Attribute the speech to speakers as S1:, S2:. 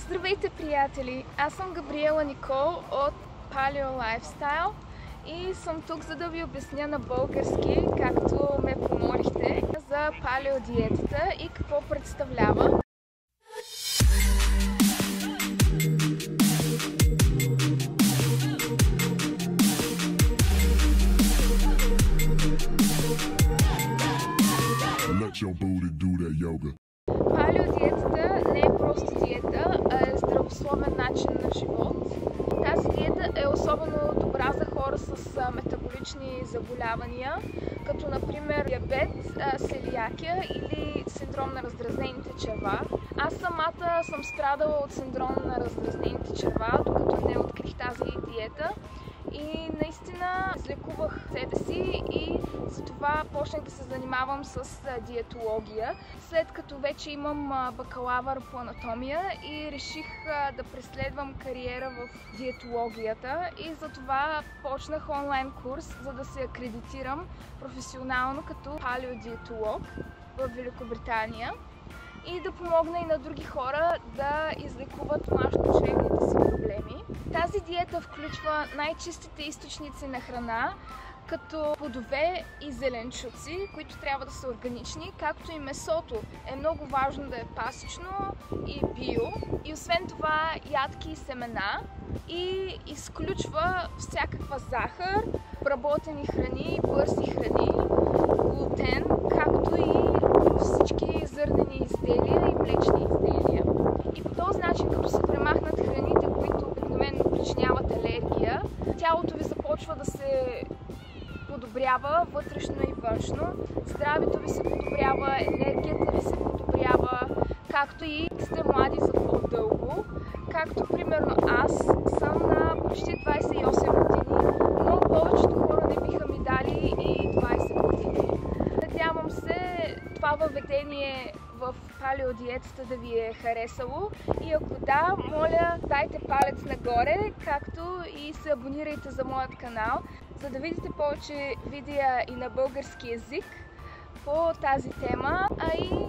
S1: Здравейте, приятели! Аз съм Габриела Никол от Paleo Lifestyle и съм тук, за да ви обясня на български, както ме помолихте, за палео диетата и какво представлява. Палео диетата не е просто диета, а е здравословен начин на живот. Тази диета е особено добра за хора с метаболични заболявания, като например диабет, целиакия или синдром на раздразнените черва. Аз самата съм страдала от синдром на раздразнените черва, докато не открих тази диета. И наистина излекувах себе си и затова почнах да се занимавам с диетология. След като вече имам бакалавър по анатомия и реших да преследвам кариера в диетологията и затова почнах онлайн курс, за да се акредитирам професионално като палеодиетолог в Великобритания и да помогна и на други хора да излекуват мъжно-чревните си проблеми. Тази диета включва най-чистите източници на храна, като плодове и зеленчуци, които трябва да са органични, както и месото е много важно да е пасично и био. И освен това ядки семена и изключва всякаква захар, обработени храни, бързи храни, глутен, както и всички зърнени изделия и млечни изделия. И по този начин, като се премахнат храните, които обикновено причиняват алергия, тялото ви започва да се подобрява вътрешно и външно, здравето ви се подобрява, енергията ви се подобрява, както и сте млади за по-дълго. Както примерно аз съм на почти 28 години, но повечето хора не биха ми дали и 20 години. Надявам се това въведение в палеодиетата да ви е харесало и ако да, моля дайте палец нагоре, както и се абонирайте за моят канал, за да видите повече видеа и на български език по тази тема, а и